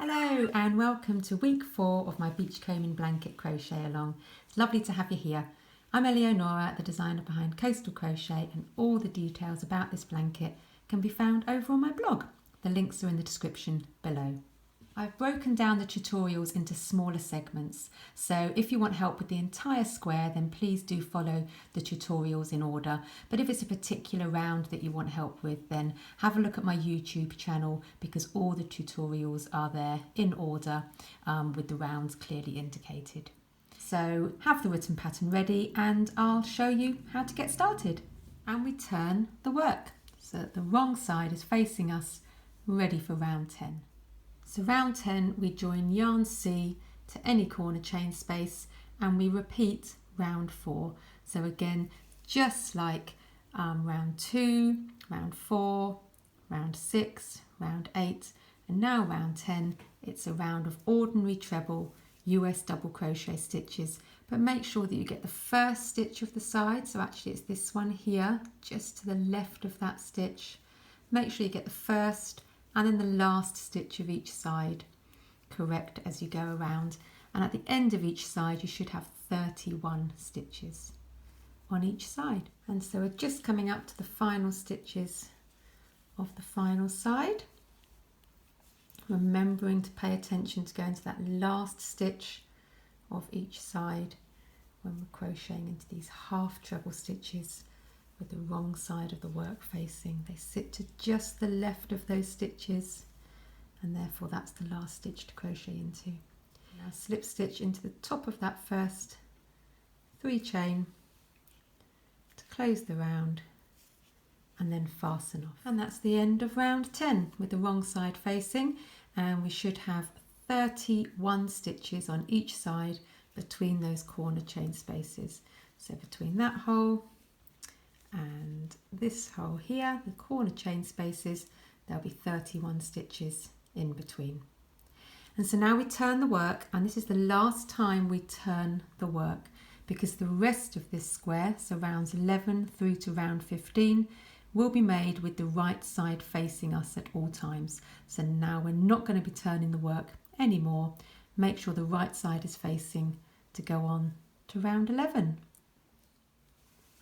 Hello and welcome to week 4 of my Beachcombing Blanket crochet along. It's lovely to have you here. I'm Eleonora, the designer behind Coastal Crochet, and all the details about this blanket can be found over on my blog. The links are in the description below. I've broken down the tutorials into smaller segments, so if you want help with the entire square then please do follow the tutorials in order. But if it's a particular round that you want help with, then have a look at my YouTube channel because all the tutorials are there in order with the rounds clearly indicated. So have the written pattern ready and I'll show you how to get started. And we turn the work so that the wrong side is facing us, ready for round 10. So round 10 we join yarn C to any corner chain space and we repeat round 4. So again, just like round 2, round 4, round 6, round 8 and now round 10, it's a round of ordinary treble US double crochet stitches, but make sure that you get the first stitch of the side. So actually it's this one here, just to the left of that stitch. Make sure you get the first and then the last stitch of each side correct as you go around, and at the end of each side you should have 31 stitches on each side. And so we're just coming up to the final stitches of the final side, remembering to pay attention to go into that last stitch of each side when we're crocheting into these half treble stitches with the wrong side of the work facing. They sit to just the left of those stitches and therefore that's the last stitch to crochet into. Now slip stitch into the top of that first 3 chain to close the round and then fasten off. And that's the end of round 10 with the wrong side facing, and we should have 31 stitches on each side between those corner chain spaces. So between that hole and this hole here, the corner chain spaces, there'll be 31 stitches in between. And so now we turn the work, and this is the last time we turn the work because the rest of this square, so rounds 11 through to round 15, will be made with the right side facing us at all times. So now we're not going to be turning the work anymore. Make sure the right side is facing to go on to round 11.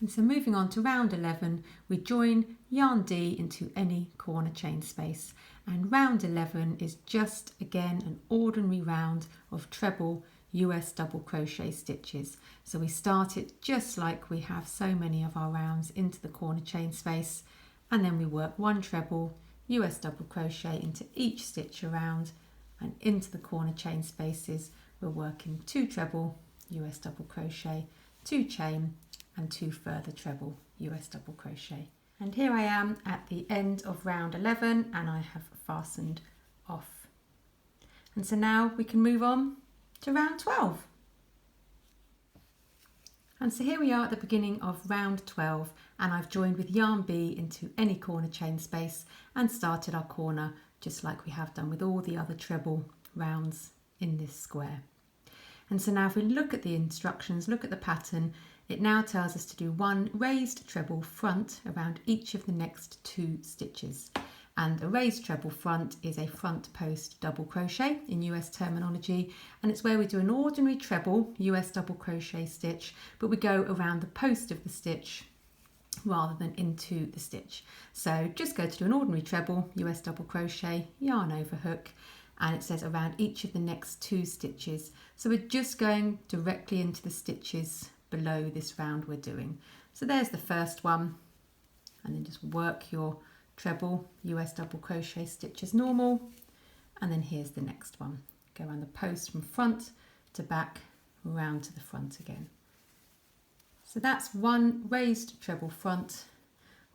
And so moving on to round 11, we join yarn D into any corner chain space. And round 11 is just again an ordinary round of treble US double crochet stitches. So we start it just like we have so many of our rounds into the corner chain space, and then we work 1 treble US double crochet into each stitch around, and into the corner chain spaces we're working 2 treble US double crochet, 2 chain and 2 further treble US double crochet. And here I am at the end of round 11 and I have fastened off. And so now we can move on to round 12. And so here we are at the beginning of round 12, and I've joined with yarn B into any corner chain space and started our corner just like we have done with all the other treble rounds in this square. And so now if we look at the instructions, look at the pattern, it now tells us to do 1 raised treble front around each of the next 2 stitches. And a raised treble front is a front post double crochet in US terminology, and it's where we do an ordinary treble US double crochet stitch, but we go around the post of the stitch rather than into the stitch. So just go to do an ordinary treble US double crochet, yarn over hook, and it says around each of the next 2 stitches. So we're just going directly into the stitches below this round we're doing. So there's the first one, and then just work your treble US double crochet stitch as normal, and then here's the next one. Go around the post from front to back, round to the front again. So that's 1 raised treble front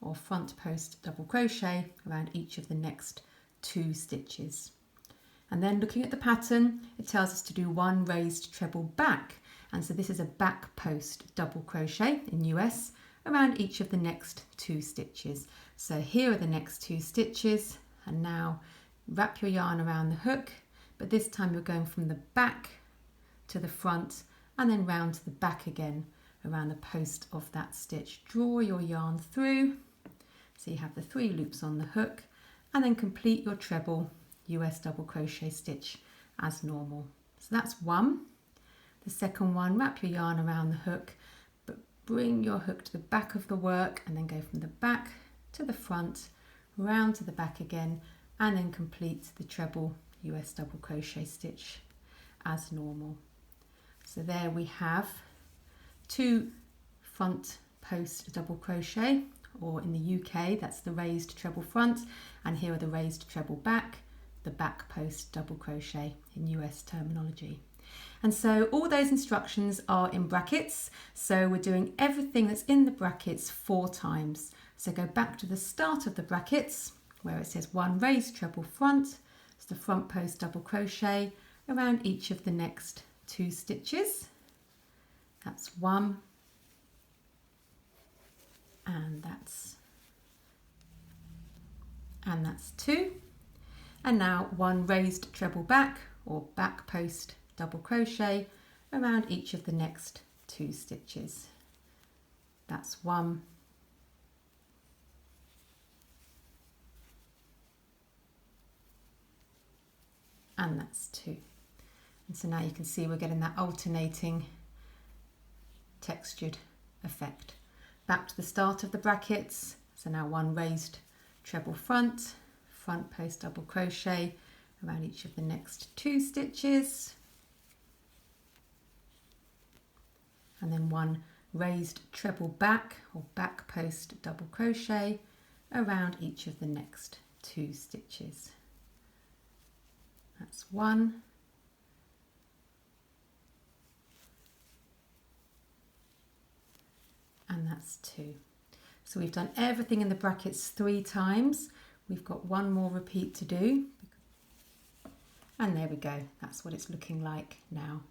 or front post double crochet around each of the next 2 stitches. And then looking at the pattern, it tells us to do 1 raised treble back, and so this is a back post double crochet in US around each of the next 2 stitches. So here are the next 2 stitches, and now wrap your yarn around the hook, but this time you're going from the back to the front and then round to the back again around the post of that stitch. Draw your yarn through so you have the 3 loops on the hook, and then complete your treble US double crochet stitch as normal. So that's one. The second one, wrap your yarn around the hook, but bring your hook to the back of the work and then go from the back to the front, round to the back again, and then complete the treble US double crochet stitch as normal. So there we have 2 front post double crochet, or in the UK that's the raised treble front, and here are the raised treble back, the back post double crochet in US terminology. And so all those instructions are in brackets, so we're doing everything that's in the brackets 4 times. So go back to the start of the brackets where it says 1 raised treble front, it's the front post double crochet around each of the next 2 stitches. That's 1, and that's 2, and now 1 raised treble back or back post double crochet around each of the next 2 stitches. That's 1, and that's 2. And so now you can see we're getting that alternating textured effect. Back to the start of the brackets, so now 1 raised treble front, front post double crochet around each of the next 2 stitches, and then 1 raised treble back or back post double crochet around each of the next 2 stitches. That's 1, and that's 2. So we've done everything in the brackets 3 times. We've got 1 more repeat to do, and there we go, that's what it's looking like now.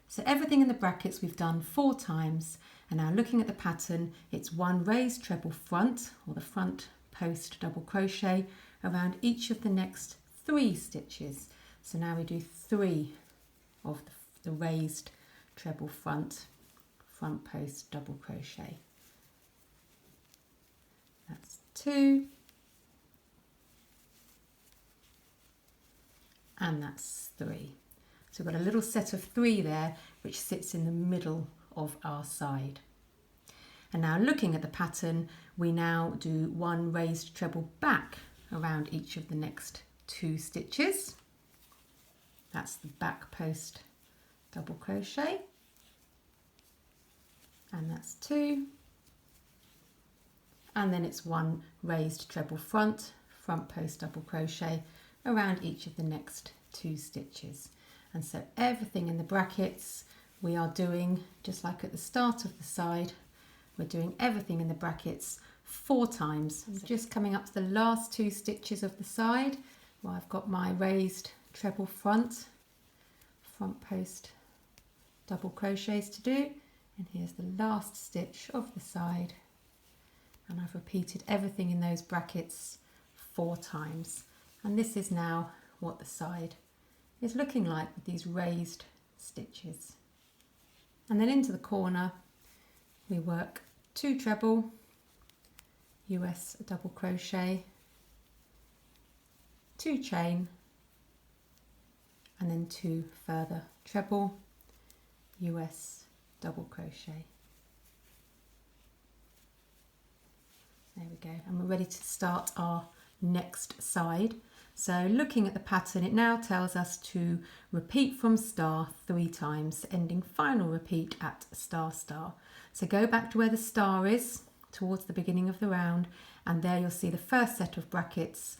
So everything in the brackets we've done 4 times, and now looking at the pattern, it's 1 raised treble front or the front post double crochet around each of the next 3 stitches. So now we do 3 of the raised treble front post double crochet. That's 2, and that's 3. So we've got a little set of 3 there which sits in the middle of our side. And now looking at the pattern, we now do 1 raised treble back around each of the next 2 stitches. That's the back post double crochet, and that's 2, and then it's 1 raised treble front post double crochet around each of the next 2 stitches. And so everything in the brackets we are doing, just like at the start of the side, we're doing everything in the brackets 4 times. I'm just coming up to the last 2 stitches of the side where I've got my raised treble front post double crochets to do, and here's the last stitch of the side, and I've repeated everything in those brackets 4 times. And this is now what the side is looking like with these raised stitches. And then into the corner we work 2 treble US double crochet, 2 chain, and then 2 further treble US double crochet. There we go, and we're ready to start our next side. So looking at the pattern, it now tells us to repeat from star 3 times, ending final repeat at star star. So go back to where the star is towards the beginning of the round, and there you'll see the first set of brackets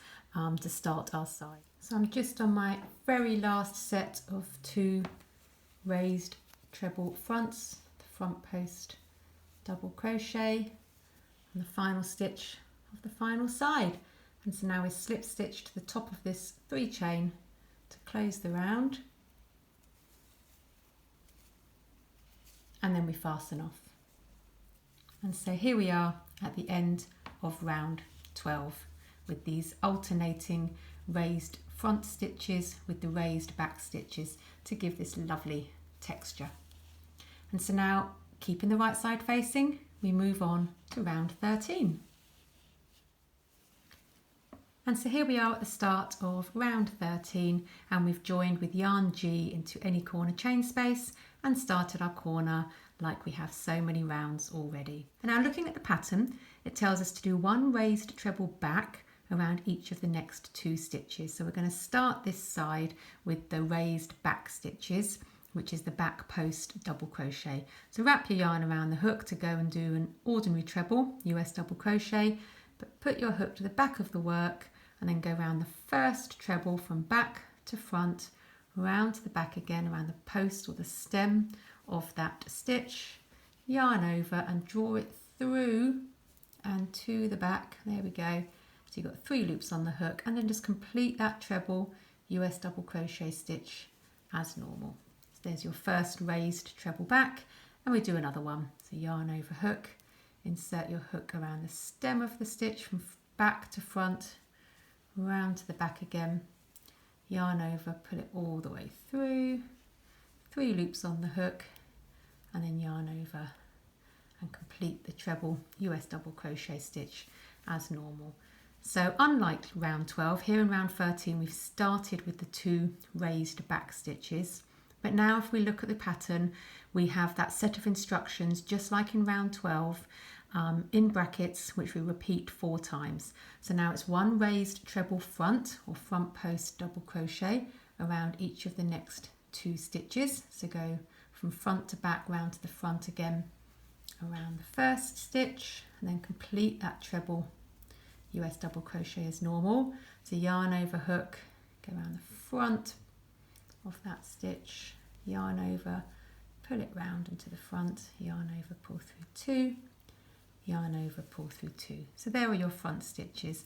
to start our side. So I'm just on my very last set of 2 raised treble fronts, the front post double crochet, and the final stitch of the final side. And so now we slip stitch to the top of this 3 chain to close the round, and then we fasten off. And so here we are at the end of round 12 with these alternating raised front stitches with the raised back stitches to give this lovely texture. And so now, keeping the right side facing, we move on to round 13. And so here we are at the start of round 13, and we've joined with yarn G into any corner chain space and started our corner like we have so many rounds already. And now looking at the pattern, it tells us to do one raised treble back around each of the next 2 stitches. So we're going to start this side with the raised back stitches, which is the back post double crochet. So wrap your yarn around the hook to go and do an ordinary treble, US double crochet, but put your hook to the back of the work and then go around the first treble from back to front, round to the back again, around the post or the stem of that stitch, yarn over and draw it through and to the back. There we go. So you've got 3 loops on the hook, and then just complete that treble US double crochet stitch as normal. So there's your first raised treble back, and we do another one. So yarn over hook, insert your hook around the stem of the stitch from back to front, round to the back again, yarn over, pull it all the way through, 3 loops on the hook, and then yarn over and complete the treble US double crochet stitch as normal. So unlike round 12, here in round 13 we've started with the 2 raised back stitches, but now if we look at the pattern, we have that set of instructions just like in round 12 in brackets, which we repeat 4 times. So now it's 1 raised treble front or front post double crochet around each of the next 2 stitches. So go from front to back, round to the front again, around the first stitch, and then complete that treble US double crochet as normal. So yarn over hook, go around the front of that stitch, yarn over, pull it round into the front, yarn over, pull through 2, yarn over, pull through 2. So there are your front stitches,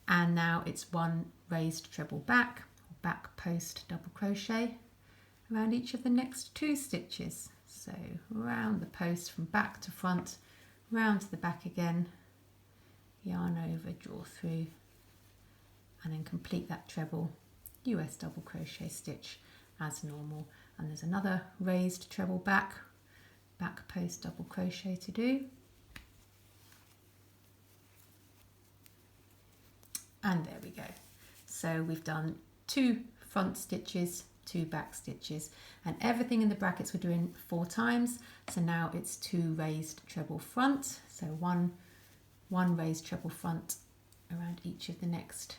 and now it's 1 raised treble back or back post double crochet around each of the next 2 stitches. So round the post from back to front, round to the back again, yarn over, draw through, and then complete that treble US double crochet stitch as normal. And there's another raised treble back, back post double crochet to do. And there we go. So we've done 2 front stitches, 2 back stitches, and everything in the brackets we're doing 4 times. So now it's 2 raised treble front. So one raised treble front around each of the next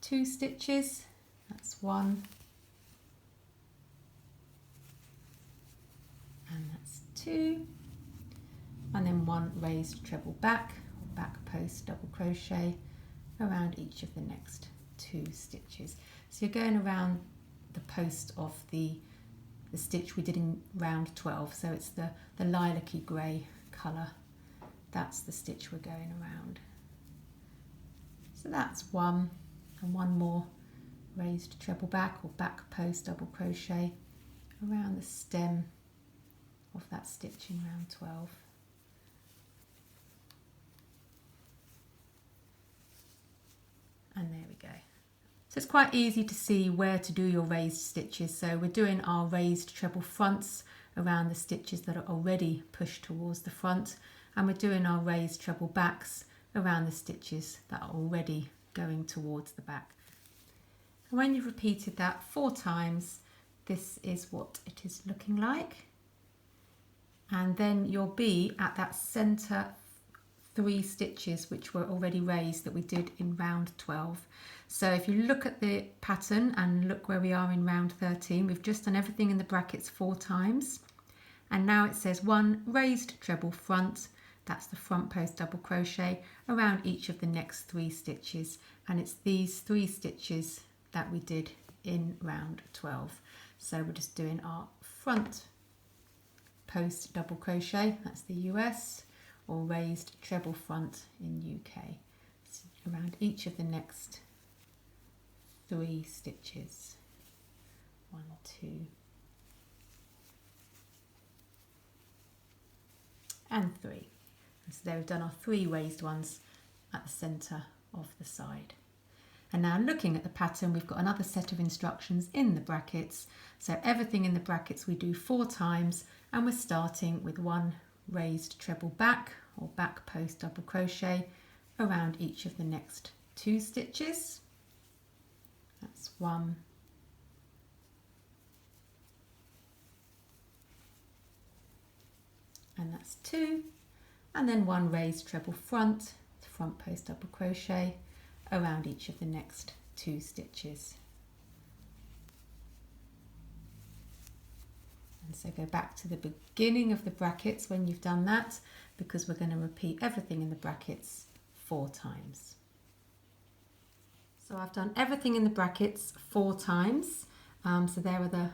2 stitches. That's 1, and that's 2, and then 1 raised treble back or back post double crochet around each of the next 2 stitches. So you're going around the post of the stitch we did in round 12. So it's the lilac-y grey colour. That's the stitch we're going around. So that's 1, and 1 more raised treble back or back post double crochet around the stem of that stitch in round 12. And there we go. So it's quite easy to see where to do your raised stitches. So we're doing our raised treble fronts around the stitches that are already pushed towards the front, and we're doing our raised treble backs around the stitches that are already going towards the back. And when you've repeated that 4 times, this is what it is looking like. And then you'll be at that centre 3 stitches which were already raised that we did in round 12. So if you look at the pattern and look where we are in round 13, we've just done everything in the brackets 4 times, and now it says 1 raised treble front, that's the front post double crochet, around each of the next 3 stitches, and it's these 3 stitches that we did in round 12. So we're just doing our front post double crochet, that's the US, or raised treble front in UK, so around each of the next 3 stitches. 1, 2, and 3. And so there we've done our 3 raised ones at the centre of the side. And now looking at the pattern, we've got another set of instructions in the brackets. So everything in the brackets we do 4 times, and we're starting with 1 raised treble back or back post double crochet around each of the next 2 stitches. That's 1, and that's 2, and then 1 raised treble front post double crochet around each of the next 2 stitches. And so go back to the beginning of the brackets when you've done that, because we're going to repeat everything in the brackets 4 times. So I've done everything in the brackets 4 times. So there are the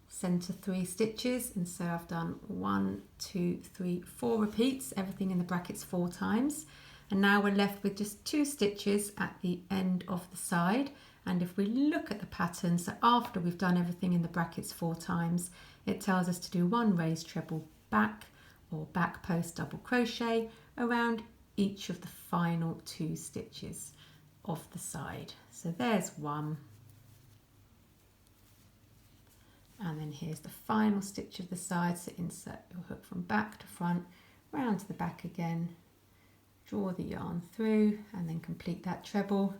center 3 stitches, and so I've done 1, 2, 3, 4 repeats, everything in the brackets 4 times. And now we're left with just 2 stitches at the end of the side. And if we look at the pattern, so after we've done everything in the brackets 4 times, it tells us to do 1 raised treble back or back post double crochet around each of the final 2 stitches of the side. So there's 1, and then here's the final stitch of the side. So insert your hook from back to front, round to the back again, draw the yarn through, and then complete that treble,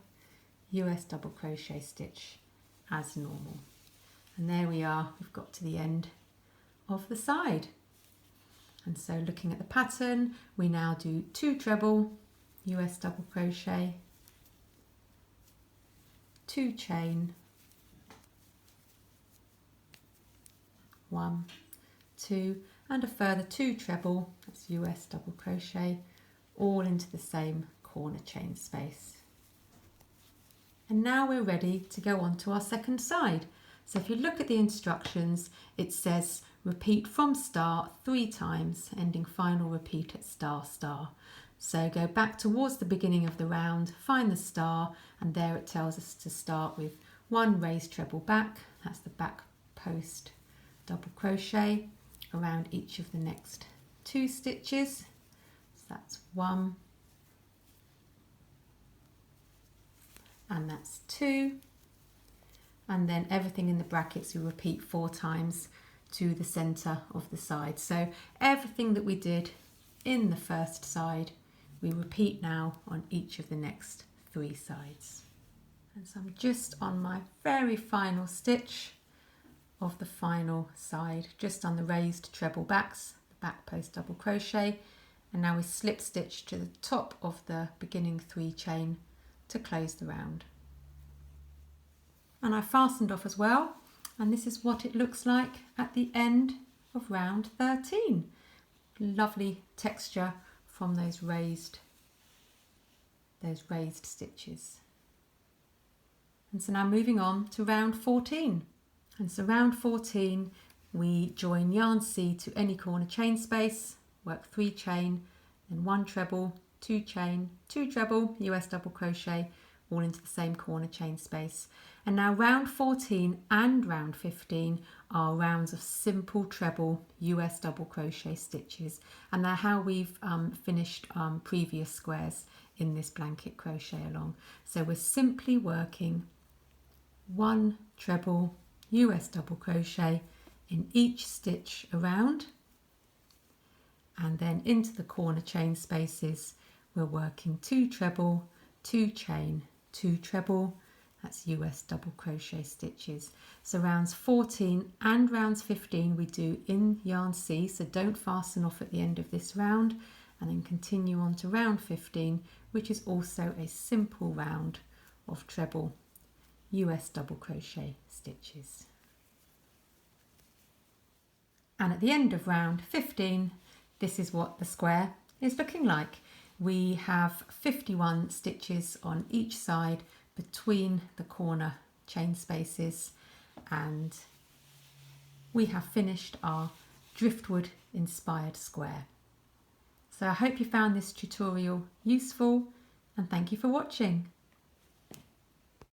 US double crochet stitch as normal. And there we are, we've got to the end of the side. And so looking at the pattern, we now do 2 treble, US double crochet, 2 chain, 1, 2, and a further 2 treble, that's US double crochet, all into the same corner chain space. And now we're ready to go on to our second side. So if you look at the instructions, it says repeat from start 3 times, ending final repeat at star star. So go back towards the beginning of the round, find the star, and there it tells us to start with 1 raised treble back, that's the back post double crochet around each of the next 2 stitches. So that's 1, and that's 2, and then everything in the brackets you repeat 4 times to the center of the side. So everything that we did in the first side we repeat now on each of the next 3 sides. And so I'm just on my very final stitch of the final side, just on the raised treble backs, the back post double crochet, and now we slip stitch to the top of the beginning 3 chain to close the round. And I fastened off as well, and this is what it looks like at the end of round 13. Lovely texture from those raised stitches. And so now moving on to round 14. And so round 14 we join yarn C to any corner chain space, work 3 chain, then 1 treble, 2 chain, 2 treble, US double crochet, all into the same corner chain space. And now round 14 and round 15 are rounds of simple treble US double crochet stitches, and they're how we've finished previous squares in this blanket crochet along. So we're simply working 1 treble US double crochet in each stitch around, and then into the corner chain spaces we're working 2 treble, 2 chain, 2 treble, that's US double crochet stitches. So rounds 14 and rounds 15 we do in yarn C, so don't fasten off at the end of this round, and then continue on to round 15, which is also a simple round of treble US double crochet stitches. And at the end of round 15, this is what the square is looking like. We have 51 stitches on each side between the corner chain spaces, and we have finished our driftwood inspired square. So I hope you found this tutorial useful, and thank you for watching.